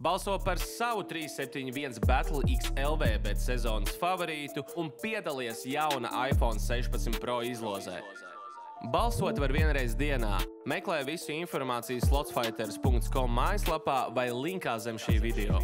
Balso par savu 371 Battle XLV bet sezonas favorītu un piedalies jauna iPhone 16 Pro izlozē. Balsot var vienreiz dienā. Meklē visu informāciju slotsfighters.com mājaslapā vai linkā zem šī video.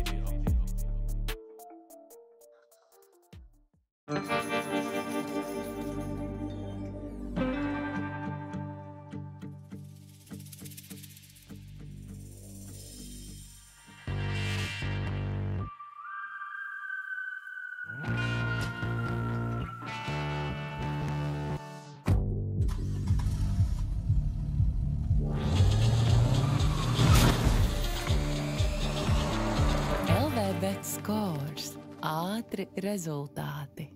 Bet scores, ātri rezultāti.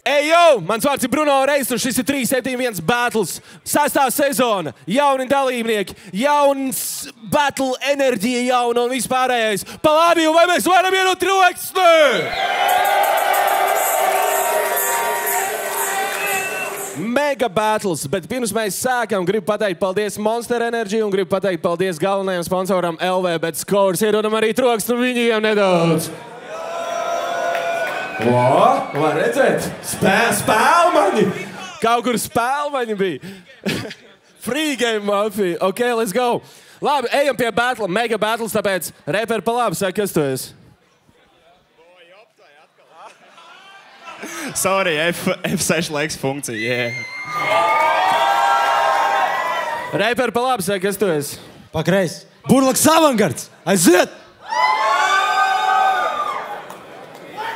Ejo, mans vārds ir Bruno Reis, un šis ir 371 Battles. 6. sezona, jauni dalībnieki, jauns battle enerģija jauna un vispārējais. Pa labi, vai mēs varam ienot troksni? Mega battles, bet pirms mēs sākam, gribu pateikt paldies Monster Energy un gribu pateikt paldies galvenajam sponsoram LV Bet Scores. Iedodam arī troksni viņiem nedaudz. O, var redzēt, spēlmaņi. Kaut kur spēlmaņi bija. Free game mafija. Ok, let's go. Labi, ejam pie battle, mega battles, tāpēc reperi pa labi, saka, kas tu esi? Sorry, F6 laiks funkcija, yeah. Reperi pa labi, saka, kas tu esi? Pakreis. Burlaks avangards. Aiziet!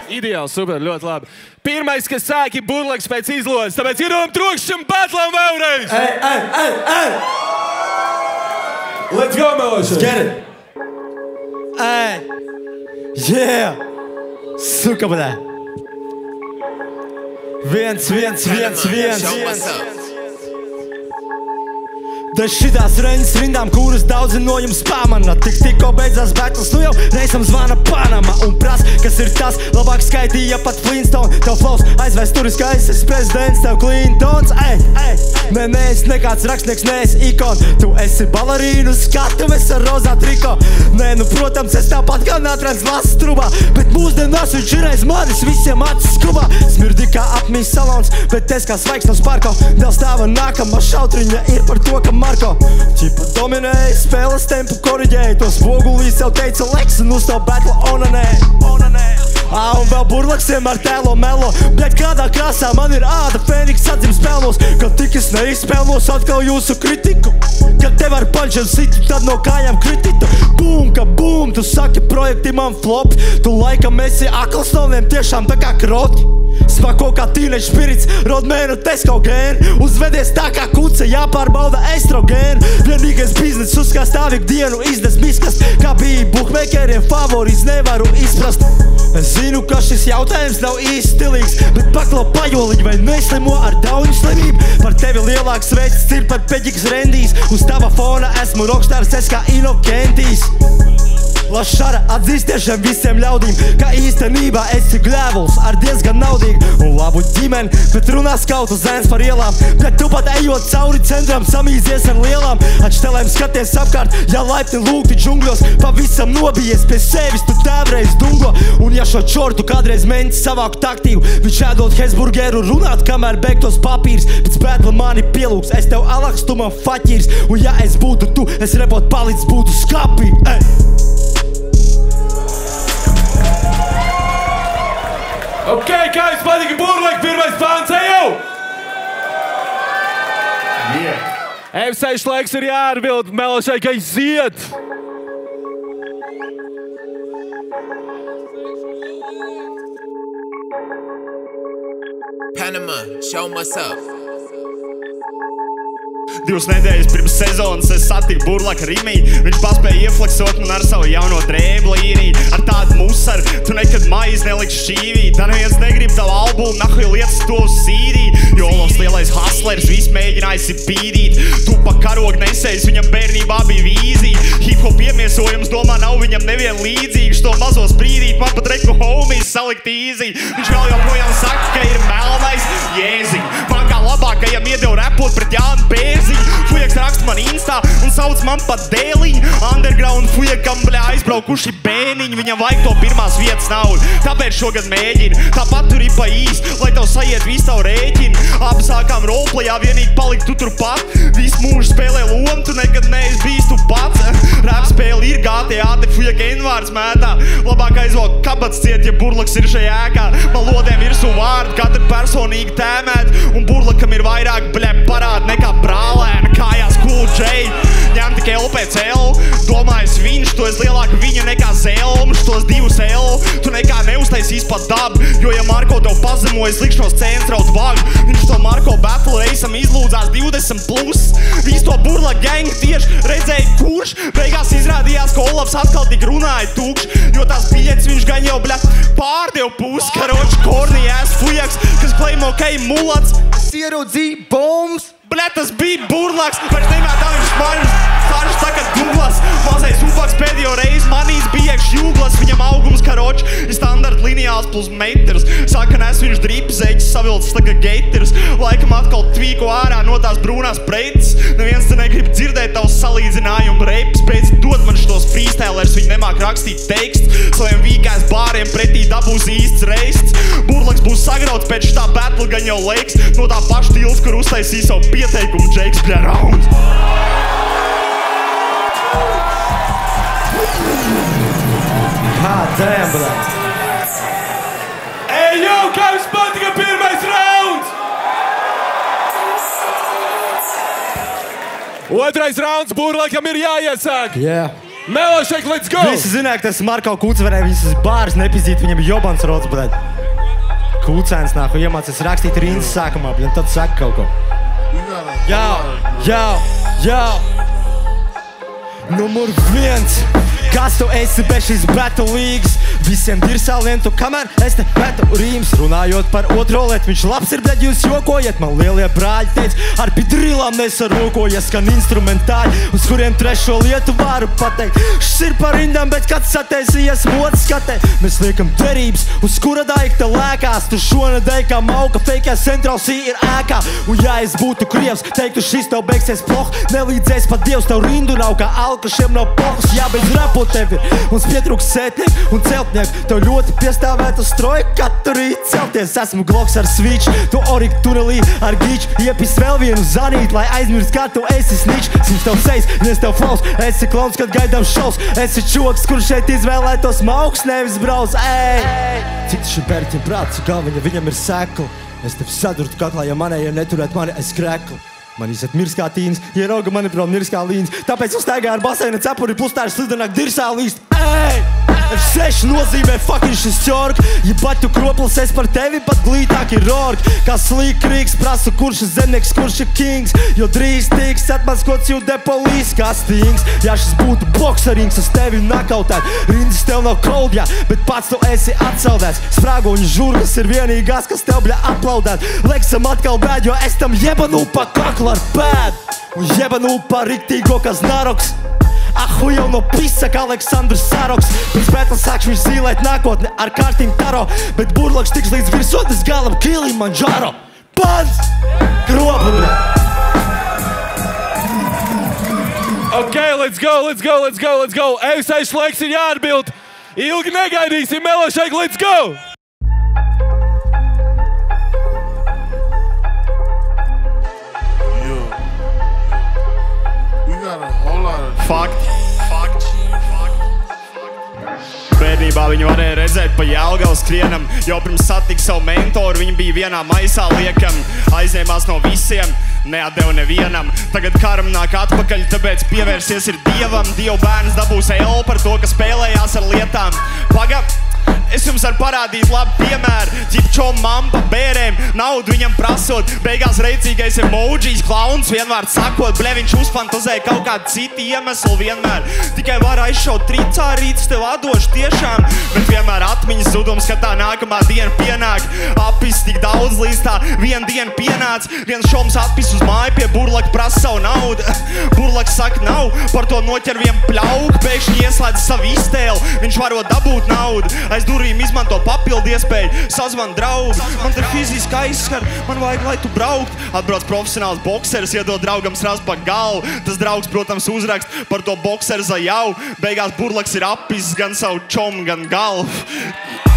Ideāli, super, ļoti labi. Pirmais, kas sāk, ir Burlaks pēc izlozes, tāpēc iedodam trokšķam batlam vēlreiz! Ej! Let's go, Meloša! Get it! Ej! Yeah! Suka, blē! 1. Daž šitās reņas rindām, kuras daudzi no jums pamana. Tikko beidzās battles, nu jau reizam zvana Panama un prasa, kas ir tas, labāk skaitīja pat Flintstone. Tev flows aizvēsturiskais, es prezidents, tev Clintons. Nē, es nekāds rakstnieks, nē, es ikon. Tu esi balerīnu skatuves ar rozā triko. Nē, nu, protams, es tāpat kā nātrāns lasu trubā, bet mūsdienās viņš ir aiz manis, visiem acis skubā. Smirdi kā apmīs salons, bet es kā svaigs no Sparko. Dēl stāva nākamā šautriņa ir par to, ka Marko ķipa dominēja, spēles tempu koriģēja. To spogulī sev teica Leks un uz to battle onanē. Un vēl Burlaksiem ar tēlo melo, bet kādā krāsā man ir āda Fēniks atdzims pelnos. Kad tik es neizspēlnos atkal jūsu kritiku, kad tev ar punch un situ, tad no kājām krititu. Bum, ka bum, tu saki projekti man flop. Tu laikam esi akls noviem tiešām tā kā kroti. Smako kā teenage spirits, rodmēnu Tesco gēnu. Uzvedies tā kā kuce, jāpārbauda estrogēnu. Vienīgais biznes uzkā stāvīgu dienu izdes miskas, kā bija bookmakeriem favorīts, nevaru izprast. Es zinu, ka šis jautājums nav īsti stilīgs, bet paklau pajoliņi vai neslimo ar dauņu slimību. Par tevi lielāks veids ir pat peģiks rendīs. Uz tava fona esmu rockstars, es kā Inokentijs. Lašara atzīst tiešām visiem ļaudīm, ka īstenībā esi gļēvuls ar diezgan naudīgu un labu ģimeni, bet runās kaut uz zēns par ielām. Bet tu pat ejot cauri centram samīzies ar lielām atštelēm, skaties apkārt, ja laipni lūgti džungļos. Pavisam nobijies pie sevis, tu tēvreiz dungo. Un ja šo čortu kādreiz mēģināt savākt aktīvu, viņš ēdot hesburgeru, runāt, kamēr beigtos papīrs. Pēc battle mani pielūgs, es tev alaks, tu man faķīrs. Un ja es būtu tu, es repot palic būtu skapī. Ok, kā jums patika Burlaki, pirmais pāns, ejo! F6 laiks ir jāatbild Melošai, ka iziet! Panama, show myself. 2 nedēļas pirms sezonas es satiku Burlaku Rimī. Viņš paspēja iefleksot man ar savu jauno drēbla īrī. Ar tādu musaru tu nekad maizi neliksi šķīvī. Tā neviens negrib tavu albumu, nahuj lietas to uz CD. Jolos lielais hustlers, viss mēģinājis ir pīdīt. Tu pa karogu nesējis, viņam bērnībā bija vīzija. Hip-hop iemies Nomiesojums domā nav viņam nevien līdzīgs. To mazo sprīdīt man pat reku homies salikt īzī. Viņš vēl joprojām saka, ka ir melnais jēziņ. Man kā labākajam iedev repot pret Jānu Bērziņu. Fujaks raksta man Instā un sauc man pat dēliņu. Underground fujakam, bļā, aizbraukuši bēniņi. Viņam vajag to pirmās vietas naudu, tāpēc šogad mēģina. Tāpat tur ir pa īs, lai tev sajiet visu tavu rēķinu. Abi sākām roleplayā, vienīgi palikt tu turpat. Visu mūžu spēlē lomu, tu nekad neesi bijis tu pats. Rap spēle ir GTA, te fujak N-vārds mētā. Labāk aizvalk kabats ciet, ja burlaks ir šajā ēkā. Man lodēm virsū vārdi, katra personīgi tēmēt. Un burlakam ir vairāk, bļē, parādi nekā brālēna. Kājās Cool J, ņem tikai LPCL. Domājas viņš, tu esi lielāka viņa nekā Zelms. Tos divus L, tu nekā neuztaisīs pat dabu. Jo ja Marko tev pazemo, es likšanos centraut vagu. Viņš to Marko battle reisam izlūdzās 20+. Visu to burla gang tieši redzēja kurš. Beigās izrādījās, ka Olafs atkal tik runāja tukš. Jo tās biļetes viņš gan jau, bļa, pārdev pus. Karoči kornī ēs fujaks, kas claimo, ka ir mulats. Es ieraudzīju bombs. Bļa, tas bija burlaks, vairs nemētā viņš smaļus. Farš tagad Douglas, mazais upaks pēdējo reizi manīs bija jūglas. Viņam augums karoči ir standarta lineāls plus metrs. Saka, nes viņš dripzeķis, savilcis tagad geiters. Laikam atkal tvīko ārā no tās brūnās pretis. Neviens te negrib dzirdēt tavs salīdzinājumu reps. Pēc dod man šitos freestylers, viņi nemāk rakstīt teksts. Saviem vīkās bāriem pretī dabūs īsts reists. Burlaks būs sagrauts pēc šitā battle gan jau leiks. No tā paša tilts, kur uztaisīs savu pieteikumu Jakes, bļa, rounds. God damn, bļa. Ej, jau, kā jums patika pirmais rauns? Otrais rauns burlakam ir jāiesāk. Yeah. Melošek, let's go! Visi zināja, ka tas Marko Kūts varēja visas bāras nepizīt, viņam jobans rods, bļa. Kūcēns nāku iemācies rakstīt rindas sākumā, un tad saka kaut ko. Jā. Numur 1. Kas tu esi bez šīs battle līgas? Visiem dirsāliem tu kamēr es te metu rīms. Runājot par otro lietu, viņš labs ir, bļaļ, jūs jokojat. Man lielie brāļi teica, ar pidrilām nesarokojas, skan instrumentāļi, uz kuriem trešo lietu varu pateikt. Šis ir par rindām, bet kāds sataisījies mods skatē. Mēs liekam derības, uz kura daikta lēkās. Tu šonedēļ kā mauka, feikā Central C ir ēkā. Un ja es būtu krievs, teiktu šis tev beigsies ploh. Nelīdzēs pat dievs, tev rindu nav kā alkašiem nav pohus. Jā, bez rapu tev ir, mums pietrūks sētnieku un celtnieku. Tev ļoti piestāvētu stroju katru rīt celties. Esmu gloks ar switch, tu orik tunelī ar gīču. Iepis vēl vienu zanīt, lai aizmirst, kā tu esi snitch. Sims tev sejas, nes tev flows, esi klons, kad gaidām šovs. Esi čoks, kur šeit izvēlētos mauks, nevis braus. Ej! Cik tu šim pērķim prāts, galviņa viņam ir sekla. Es tev sadurtu kaklā, ja manējie neturēt mani aiz krekla. Man izet mirs kā tīns, ierauga mani prom mirs kā līns. Tāpēc uztaigā ar baseina cepuri, plus tā ir slidenāk dirsā līst. Ej! F6 nozīmē fucking šis ķork. Ja pat tu kroplis, es par tevi pat glītāk ir ork. Kā slīk krīgs, prasu, kurš ir zemnieks, kurš ir kings. Jo drīz tiks atmaskots jūdē polīs kā stings. Ja šis būtu bokserings, es tevi nakautēt. Rindas tev nav cold, jā, bet pats tu esi atsaudēts. Sprāgoņu žurgas ir vienīgās, kas tev, bļa, aplaudēt. Leksam atkal bēd, jo es tam jebanu pa kaklu ar pēd. Un jebanu pa riktīgo, kas naroks. Ahu jau no pisa, kā Aleksandrs Saroks. Pēc battle sākšu viņš zīlēt nākotne ar kārtīm taro. Bet burlaks tiks līdz virsotnes galam Kilimanjaro. Pants! Grobu, bļa! Ok, let's go! Evsais laiks ir jāatbild. Ilgi negaidīsim, Melošek, let's go! Fakt. Bērnībā viņi varēja redzēt pa Jelgavu skrienam. Jau pirms satika savu mentoru, viņi bija vienā maisā liekam. Aizņēmās no visiem, neatdeva nevienam. Tagad karam nāk atpakaļ, tāpēc pievērsies ir dievam. Dievu bērns dabūs L par to, ka spēlējās ar lietām. Paga! Es jums varu parādīt labu piemēru. Ģipčom mampa bērēm, naudu viņam prasot. Beigās reicīgais emojis, klauns vienvārds sakot. Ble, viņš uzfantazēja kaut kādu citu iemeslu vienmēr. Tikai var aizšaut tricā, rīts tev atdošu tiešām. Bet vienmēr atmiņas zudums, kad tā nākamā diena pienāk. Apis tik daudz līdz tā viena diena pienāc. Viens šoms atpis uz māju pie burlaka prasa savu naudu. Burlaks saka nav, par to noķer vien pļauku. Pēkšņi ieslēdz savu iztēli, viņš varot dabūt naudu. Aiz durvīm izmanto papildu iespēju, sazvan draugu. Man te fiziski aizskar, man vajag, lai tu braukt. Atbrauc profesionāls bokseris, iedod draugam sraz pa galvu. Tas draugs, protams, uzrakst par to bokseru zajau. Beigās burlaks ir apis gan savu čomu, gan galvu.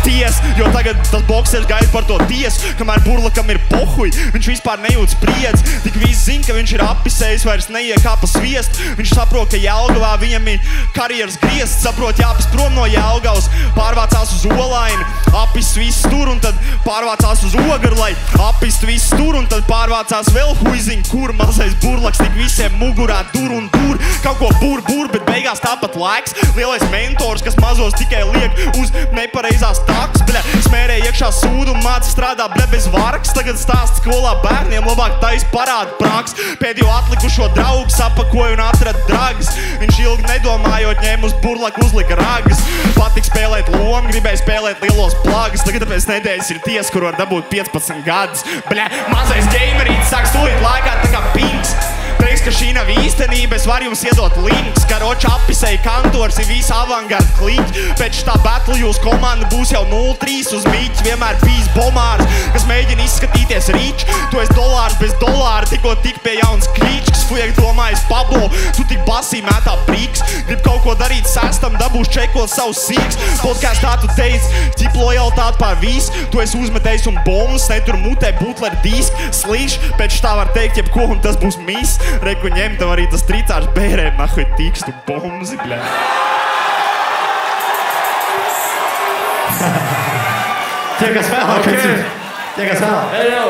Ties, jo tagad tas bokseris gaida par to tiesu, kamēr burlakam ir pohuj. Viņš vispār nejūt spriedzi, tik viss zina, ka viņš ir apisējis, vairs neiekāpa sviest. Viņš saprot, ka Jelgavā viņam ir karjeras griests, saprot, jāpis prom no Jelgavas, pārvācās uz Olaini, apist viss tur un tad pārvācās uz Ogru, lai apist viss tur un tad pārvācās vēl huiziņ, kur mazais burlaks tik visiem mugurā dur un dur. Kaut ko bur, bet beigās tāpat laiks. Lielais mentors, kas mazos tikai liek uz nepareizās taks, bļa, smērē iekšā sūdu un māca strādā, bļa, bez vargs. Tagad stāst skolā bērniem, labāk tais parāda praks. Pēdējo atlikušo draugu sapakoja un atrada dragas. Viņš ilgi nedomājot ņēma uz burlaku uzlika ragas. Patik spēlēt lomu, gribēja spēlēt lielos plagas. Tagad pēc nedēļas ir tiesa, kur var dabūt 15 gadus. Bļa, mazais gamerīts sāk stulīt laikā tā kā pinks. Teiks, ka šī nav īstenība, es varu jums iedot links. Karoča apisēja kantors ir visa avangarda kliķi. Pēc tā battle jūs komanda būs jau 0-3 uz mīķi. Vienmēr bijis bomārs, kas mēģina izskatīties rīč. Tu esi dolārs bez dolāra, tikko tik pie jauns klīčs. Fujek domājas Pablo, tu tik basī mētā brīks. Grib kaut ko darīt sestam, dabūs čekot savus sīks. Podkāstā tu teici, ķip lojalitāti pār visu. Tu esi uzmetējis un bombas, netur mutē butler disk. Slīš, pēc tā var teikt jebko un tas būs mis. Reku ņem tev arī tas tricārs bērēm, nahuj tikstu bomzi, bļā. Tie, kas vēlāk, tie, kas vēlāk. Ej jau!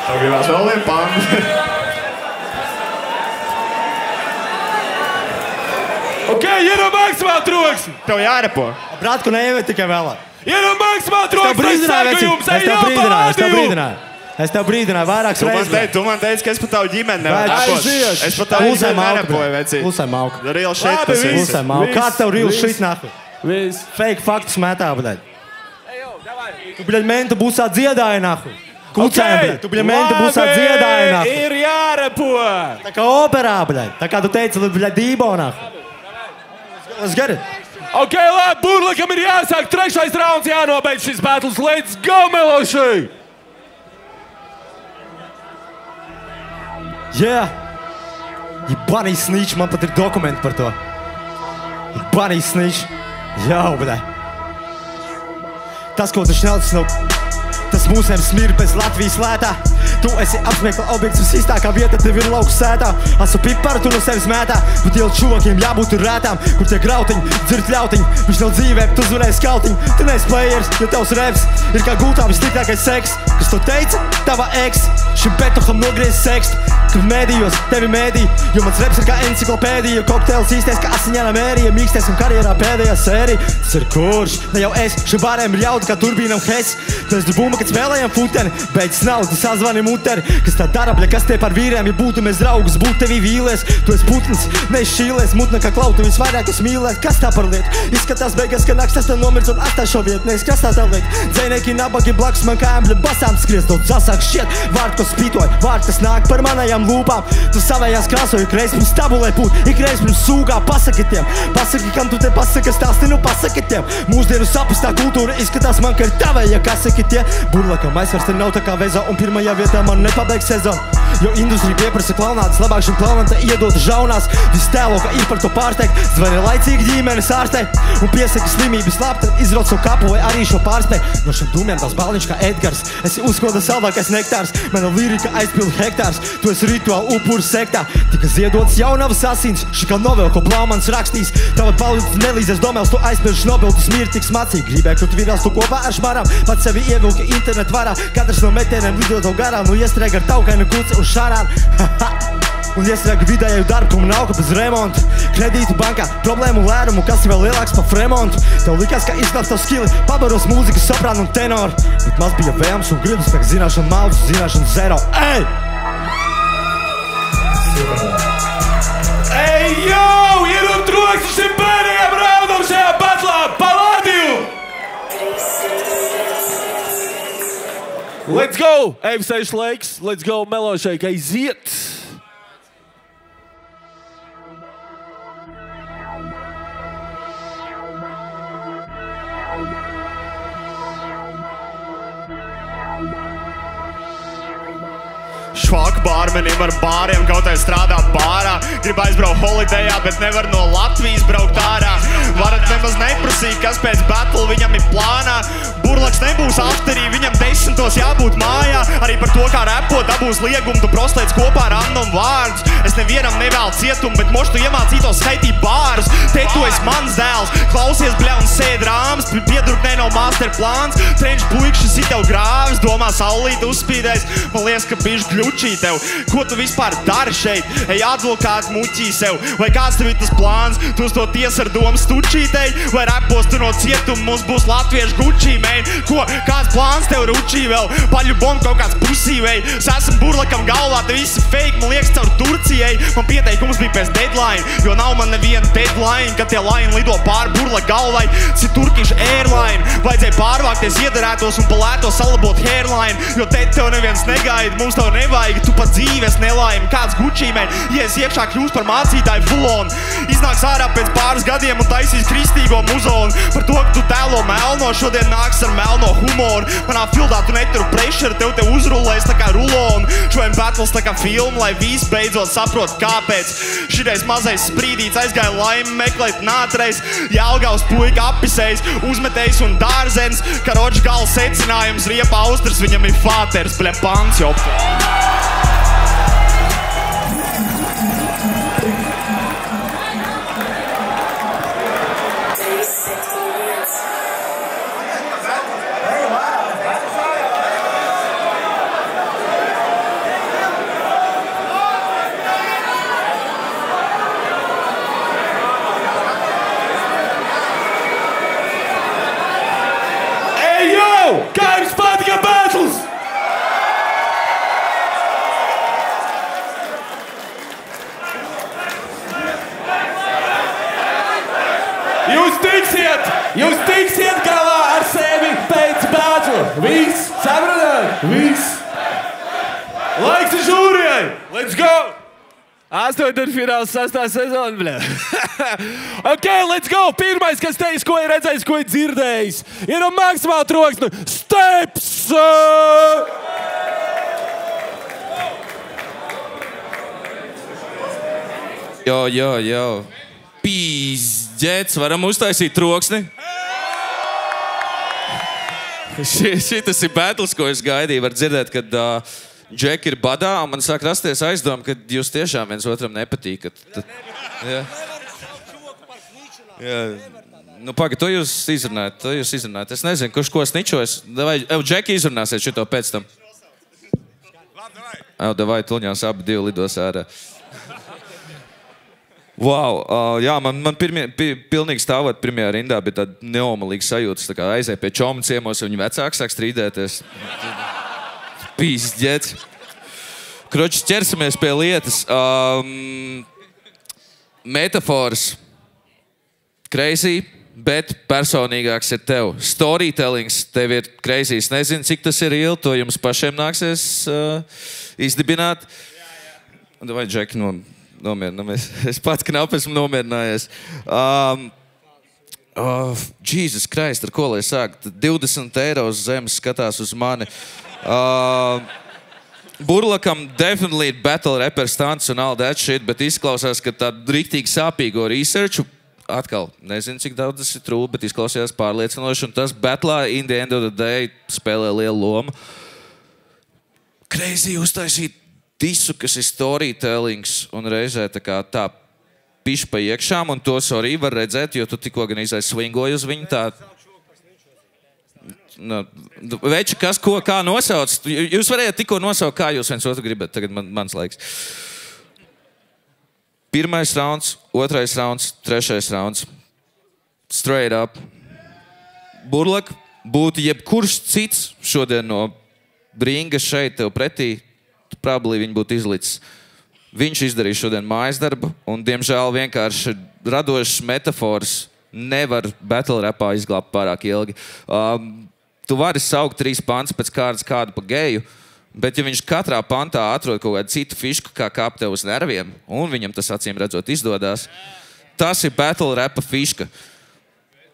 Tev gribās vēl vien pandu. Ok, ieram maksimāli troksni! Tev jārepo. Bratku neievēt tikai vēlāk. Ieram maksimāli troksni! Es saku jums, ej jau parādīju! Es tev brīdināju vairākas reizes. Tu man teici, ka es pat tavu ģimeni nevaru repot. Es pat tavu ģimeni nerepoju, vecī. Klusai mauka. Real shit tas viss. Klusai mauka. Kā tev real shit nahu? Viss. Fake faktus metā, bļaļ. Tu, bļaļ, menta būsā dziedāja, nahu. Kucēm, bļaļ. Tu, bļaļ, menta būsā dziedāja, nahu. Ir jārepo. Tā kā operā, bļaļ. Tā kā tu teici, bļaļ, dībo, nahu. Let's get it. Ok, labi, burlakam ir jāsāk. Trešais rauns jānobeidz šis battles. Let's go, Meloši! Yeah! Jebanī snīč, man pat ir dokumenti par to. Jebanī snīč. Jau, bļaļ. Tas, ko tu šnelcis nav... Tas mūsēm smir bez Latvijas lētā. Tu esi apsmiekla objekts visīstākā vieta, tev ir lauku sētā. Asu piparu tu no sevis mētā, bet ielu čuvakiem jābūt rētām. Kur tie grautiņi, dzirt ļautiņi, viņš nav dzīvē, tu uzvarēji skautiņu. Tu neesi players, jo tavs reps ir kā gultā vissliktākais seks. Kas to teica? Tava eks. Šim petoham nogriez sekstu, kad mēdījos tevi mēdī. Jo mans reps ir kā enciklopēdija, kokteils īstais kā asiņāna mērija. Mīkstais un karjerā pēdējā sērija. Tas ir kurš, ne jau es, šim bārēm ir ļauda kā turbīnam hes. Tu esi bumba, kad spēlējam futeni, beidz naudu, sazvani muteri. Kas tā dara, bļa, kas tie par vīriem, ja būtu mēs draugus, būtu tevī vīlies. Tu esi putns, neizšķīlies, mutna kā klautu, visvairāk es mīlēt. Kas tā par lietu? Izskatās beigas, ka nakts tas tā nomirts un atstā šo vietu. Nees krastā tā lieta. Dzēnieki nabagi blakus man kājām, bļa, basām skries. Daudz zasāk šķiet, vārdu, ko spītoja, vārdu, kas nāk par manajām lūpām. Tu savējās krāsoji, ikreiz pirms tabulē pūt, ikreiz pirms sūgā. Pasaki tiem, pasaki, kam tu te pasaki stāsti, nu pasaki tiem. Mūsdienu sapustā kultūra izskatās man, ka ir tavēja, kas saki tie. Burlakam aizvars te nav tā kā veza, un pirmajā vietā man nepabeigs sezonu. Jo industrija pieprasa klaunātas, labāk šim klaunam te iedot žaunās. Viss tēlo, ka ir par to pārsteigt, zvani laicīgi ģimenes ārstei. Un piesaki slimības labta, izrauc savu kapu vai arī šo pārspēj. No šiem dūmiem tās balniņš kā Edgars, esi uzkoda saldākais nektārs. Mana lirika aizpild hektārs, tu esi rituāli upurs sektā. Tika ziedots jaunavas asins, šī kā novela, ko Blaumans rakstīs. Tavad palīdz nelīdzies domēls, tu aizpildi Nobel, tu smīri tik smacīgi. Gribēju, ka tu virās tu kopā ar šmarām, pats sevi ievilki internet varā. Katrs no metieniem lidot tev garām, nu iestrēg ar taukainu kuci un šarām. Un ieslēgu vidēju darbu, ko man nav, ka bez remonta. Kredītu bankā, problēmu lērumu, kas ir vēl lielāks pa fremontu. Tev likās, ka izklāst tavu skili, pabaros mūziku, soprānu un tenoru. Bet maz bija vēlams un gribas, ka zināšana maldus, zināšana zero. Ej! Ej, jau! Ierom troksni šim pēdējiem raundam šajā batlā! Palādiju! Let's go! Ejam laiks. Let's go, Melošai, ka aiziet! Švaka bārmenim ar bāriem, kaut vai strādā bārā. Grib aizbraukt holidejā, bet nevar no Latvijas braukt ārā. Varat nemaz neprasīt, kas pēc battle viņam ir plānā. Burlaks nebūs afterī, viņam 10. jābūt mājā. Arī par to, kā repot, dabūs liegumu, tu proslēdz kopā ar random vārdus. Es nevienam nevēlu cietumu, bet moš tu iemācītos skaitīt bārus. Te tu esi mans dēls, klausies bļa un sēd rāms. Piedurknē nav master plāns, trenč puikšas ir tev grāvis. Domā saulīt uzspīdēs, man liekas, ka bišķi gļučī tev. Ko tu vispār dari šeit? Ej advokāti muķī sev. Vai kāds tev ir tas plāns? Tu uz to tiesa ar domu stučītei? Vai repos tu no cietuma? Mums būs latviešu gučī, man. Ko? Kāds plāns tev ručī vēl? Paļu bombu kaut kāds pusī, vei. Es esmu burlakam galvā, te visi fake. Man liekas caur Turcijai. Man pieteikums bija pēc deadline, jo nav man neviena deadline, kad tie line lido pār burlaka galvai. Cik Turkish Airline. Vajadzēja pārvākties iedarētos un palēto salabot hairline, jo te tev neviens negaida, mums tev nevajag, tu pat dzīves nelaimi. Kāds gučī, man, ies iekšā kļūst par mācītāju full-on. Iznāks ārā pēc pāris gadiem un taisīs kristīgo muzonu. Par to, ka tu tēlo melno, šodien nāks ar melno humoru. Manā fildā tu neturu pressure, tev uzrullēs tā kā rulonu. Šodien battles tā kā filmu, lai visi beidzot saprot, kāpēc. Šitais mazais sprīdīts aizgāja laimi meklēt nātreiz. Jelgavas puika apisējs, uzmetējs un dārzens. Karočs gala secinājums, riepa austras, viņam ir fāters, bļa pants, jop. Kā jums patika battles? Jūs tiksiet galā ar sevi pēc battle. Viss, sapratāt? Viss. Laiks ir žūrijai. Let's go! 8. fināls 6. sezona, bļa. Ok, let's go! Pirmais, kas teiks, ko ir redzējis, ko ir dzirdējis. Ir maksimāli troksni. Steps! Jo. Pīzdēts, varam uztaisīt troksni? Šitas ir battles, ko es gaidīju. Var dzirdēt, kad Džeki ir badā, un man sāk rasties aizdoma, ka jūs tiešām viens otram nepatīkat. Jā. Nu, paga, to jūs izrunājat. Es nezinu, kurš ko sničojas. Vai Džeki izrunāsiet šito pēc tam? Davai, tuļņās abi divi lidos ārā. Wow, jā, man pilnīgi stāvot pirmajā rindā bija tāda neomalīga sajūtas, tā kā aizēja pie čomu ciemos, un viņi vecāki sāk strīdēties. Pīzdēts. Kroči, ķersimies pie lietas. Metafors. Crazy, bet personīgāks ir tev. Storytellings tev ir crazy. Es nezinu, cik tas ir ilgi, to jums pašiem nāksies izdibināt. Vai, Džeki, nomierinamies. Es pats knapi esmu nomierinājies. Jesus Christ, ar ko lai sāk? 20 eiro uz zemes skatās uz mani. Burlakam definitely battle rapper stunts un all that shit, bet izklausās, ka tādu riktīgi sāpīgo researchu, atkal, nezinu, cik daudz tas ir true, bet izklausījās pārliecinoši, un tas battlā in the end of the day spēlē lielu lomu. Crazy uztaisīt visu, kas ir storytellings, un reizē tā pišķi pa iekšām, un to sorry var redzēt, jo tu tikko gan swingoji uz viņu tā. Veči, kas ko kā nosauc? Jūs varējāt tikko nosaukt, kā jūs viens otru gribat. Tagad mans laiks. Pirmais rauns, otrais rauns, trešais rauns. Straight up. Burlak, būtu jebkurš cits šodien no ringa šeit tev pretī, probably viņi būtu izlicis. Viņš izdarīja šodien mājas darbu, un, diemžēl, vienkārši radošs metafors nevar battle rapā izglābt pārāk ilgi. Tu vari saukt 3 pants pēc kārtas kādu pa geju, bet ja viņš katrā pantā atrod kaut kādu citu fišku, kā kāp tev uz nerviem, un viņam tas acīm redzot izdodās, tas ir battle rapa fiška.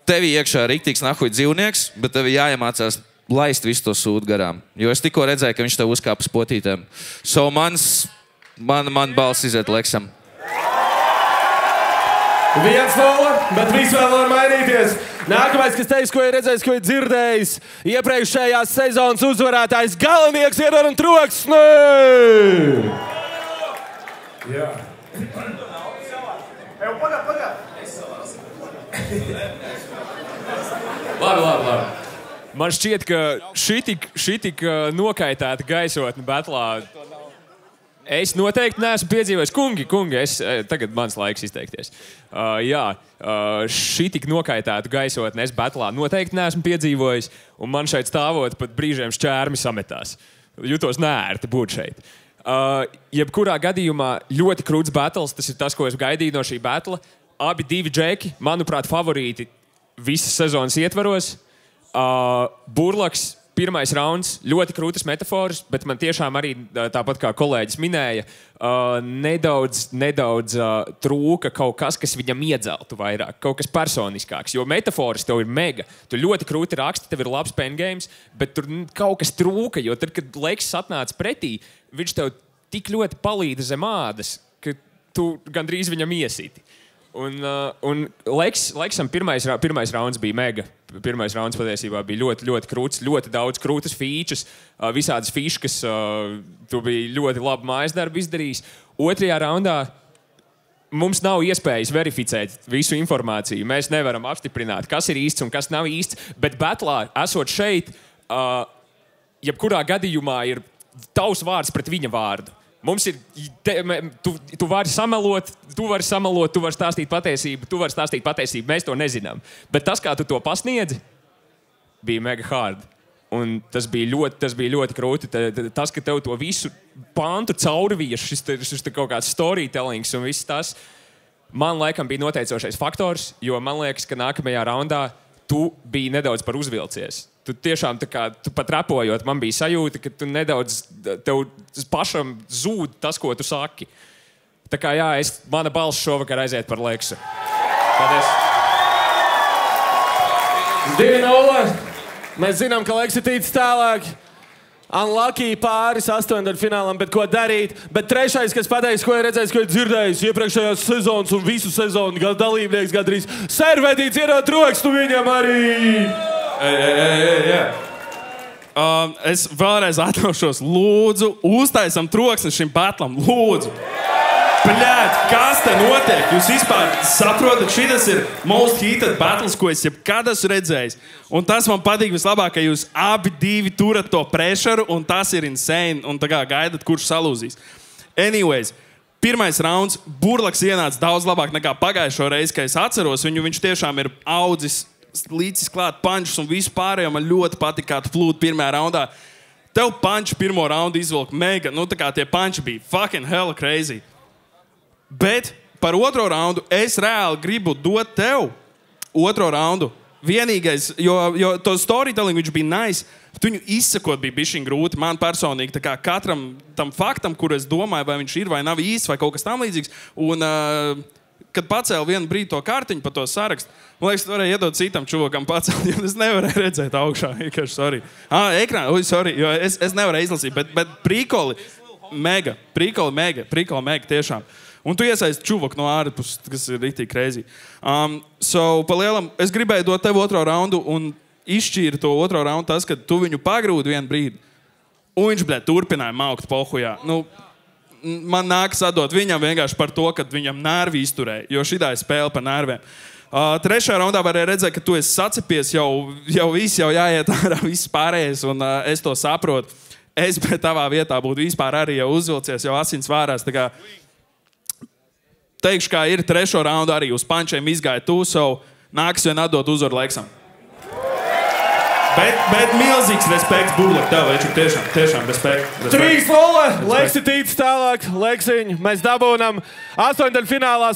Tevi iekšā ir riktīgs nahuj dzīvnieks, bet tevi jāiemācās laist visu to sūdu garām. Jo es tikko redzēju, ka viņš tev uzkāpa uz potītēm. So man balss iziet Leksam. 1-0, bet viss vēl var mainīties. Nākamais, kas teiks, ko ir redzējis, ko ir dzirdējis, iepriekšējās sezonas uzvarētājs galvenieks iedaram troksni! Jā. Labi. Man šķiet, ka šitik nokaitēta gaisotne batlā. Es noteikti neesmu piedzīvojis. Kungi, tagad mans laiks izteikties. Šitik nokaitētu gaisotni es batlā noteikti neesmu piedzīvojis, un man šeit stāvot pat brīžiem šķērmi sametās. Jutos neērti būt šeit. Jebkurā gadījumā ļoti krūts battles, tas ir tas, ko es gaidīju no šī batla. Abi 2 džeki, manuprāt, favorīti visas sezonas ietvaros. Burlaks. Pirmais rauns, ļoti krūtas metaforas, bet man tiešām arī, tāpat kā kolēģis minēja, nedaudz trūka kaut kas, kas viņam iedzeltu vairāk, kaut kas personiskāks. Jo metaforas tev ir mega. Tu ļoti krūti raksti, tev ir labs pen games, bet tur kaut kas trūka, jo tad, kad Lekss atnāca pretī, viņš tev tik ļoti palīdza zem ādas, ka tu gandrīz viņam iesiti. Un Leksam pirmais rauns bija mega. Pirmais rauns patiesībā bija ļoti, ļoti krūts, ļoti daudz krūtas features, visādas fiškas, tu biji ļoti labu mājas darbu izdarījis. Otrajā raundā mums nav iespējas verificēt visu informāciju. Mēs nevaram apstiprināt, kas ir īsts un kas nav īsts, bet batlā, esot šeit, jebkurā gadījumā ir tavs vārds pret viņa vārdu. Mums ir, tu vari samelot, tu vari stāstīt patiesību, mēs to nezinām. Bet tas, kā tu to pasniedzi, bija mega hard. Un tas bija ļoti krūti. Tas, ka tev to visu pantu caurvīja, šis kaut kāds storytellings un viss tas, man laikam bija noteicošais faktors, jo man liekas, ka nākamajā raundā tu biji nedaudz par uzvilcies. Tu tiešām, tu pat rapojot, man bija sajūta, ka tu nedaudz, tev pašam zūd tas, ko tu saki. Tā kā jā, mana balss šovakar aiziet par Leksu. Paldies! 2-0. Mēs zinām, ka Leks ir ticis tālāk. Unlucky pāris 8. finālam, bet ko darīt? Bet trešais, kas pateiks, ko ir redzējis, ko ir dzirdējis iepriekšējās sezonas un visu sezonu, gan dalībnieks, gan drīz servedīts iedot rokstu viņam arī! Es vēlreiz atļaušos, lūdzu, uztaisam troksni šim batlam, lūdzu. Bļāt, kas te notiek? Jūs vispār saprotat, šitas ir most heated battles, ko es jebkad esmu redzējis. Un tas man patīk vislabāk, ka jūs abi 2 turat to pressure, un tas ir insane, un tā kā gaidat, kurš salūzīs. Anyways, pirmais rauns, Burlaks ienāca daudz labāk nekā pagājušo reizi, ka es atceros viņu, viņš tiešām ir audzis līdzis klāt punčus un visu pārējo. Man ļoti patīk, kā tu plūdi pirmajā raundā. Tev punči pirmo raundu izvilka mega. Nu, tā kā tie punči bija fucking hella crazy. Bet par otro raundu es reāli gribu dot tev otro raundu. Vienīgais, jo to storytelling viņš bija nice, bet viņu izsakot bija bišķiņ grūti. Man personīgi, tā kā katram tam faktam, kur es domāju, vai viņš ir vai nav īsts vai kaut kas tam līdzīgs. Un, kad pacēlu vienu brīdi to kartiņu pa to sarakstu, man liekas, varēja iedot citam čuvokam pacelt, jo es nevarēju redzēt augšā. Vienkārši, sorry. Ekrānā, sorry, jo es nevarēju izlasīt, bet prikoli mega, tiešām. Un tu iesaisti čuvaku no ārpus, kas ir riktīgi crazy. Pa lielam, es gribēju dot tev otro raundu un izšķīra to otro raundu tas, ka tu viņu pagrūdi vienu brīdi. Un viņš, turpināja maukt pohujā. Nu, man nākas atdot viņam vienkārši par to, ka viņam nervi izturēja, jo šitā ir spēle par nerviem. Trešajā raundā varēja redzēt, ka tu esi sacepies, jau viss jāiet ārā, viss pārējais, un es to saprotu. Es tavā vietā būtu vispār arī jau uzvilcies, jau asins vārās. Tā kā teikšu, kā ir 3. raundu arī uz pančiem izgāja tūso. Nāks vien atdot uzvaru Leksam. Bet milzīgs respekts Bublak tev, veču, tiešām respekt. 3-0, Leksi tīts tālāk, Leksiņ, mēs dabūnam 8-daļfinālā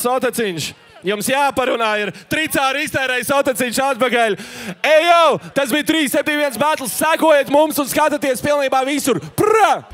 Soteciņš. Jums jāparunā ir tricāri iztērējis Soteciņš atpakaļ. Ejo, tas bija 3-7-1 battles, sekojiet mums un skatieties pilnībā visur. Prā!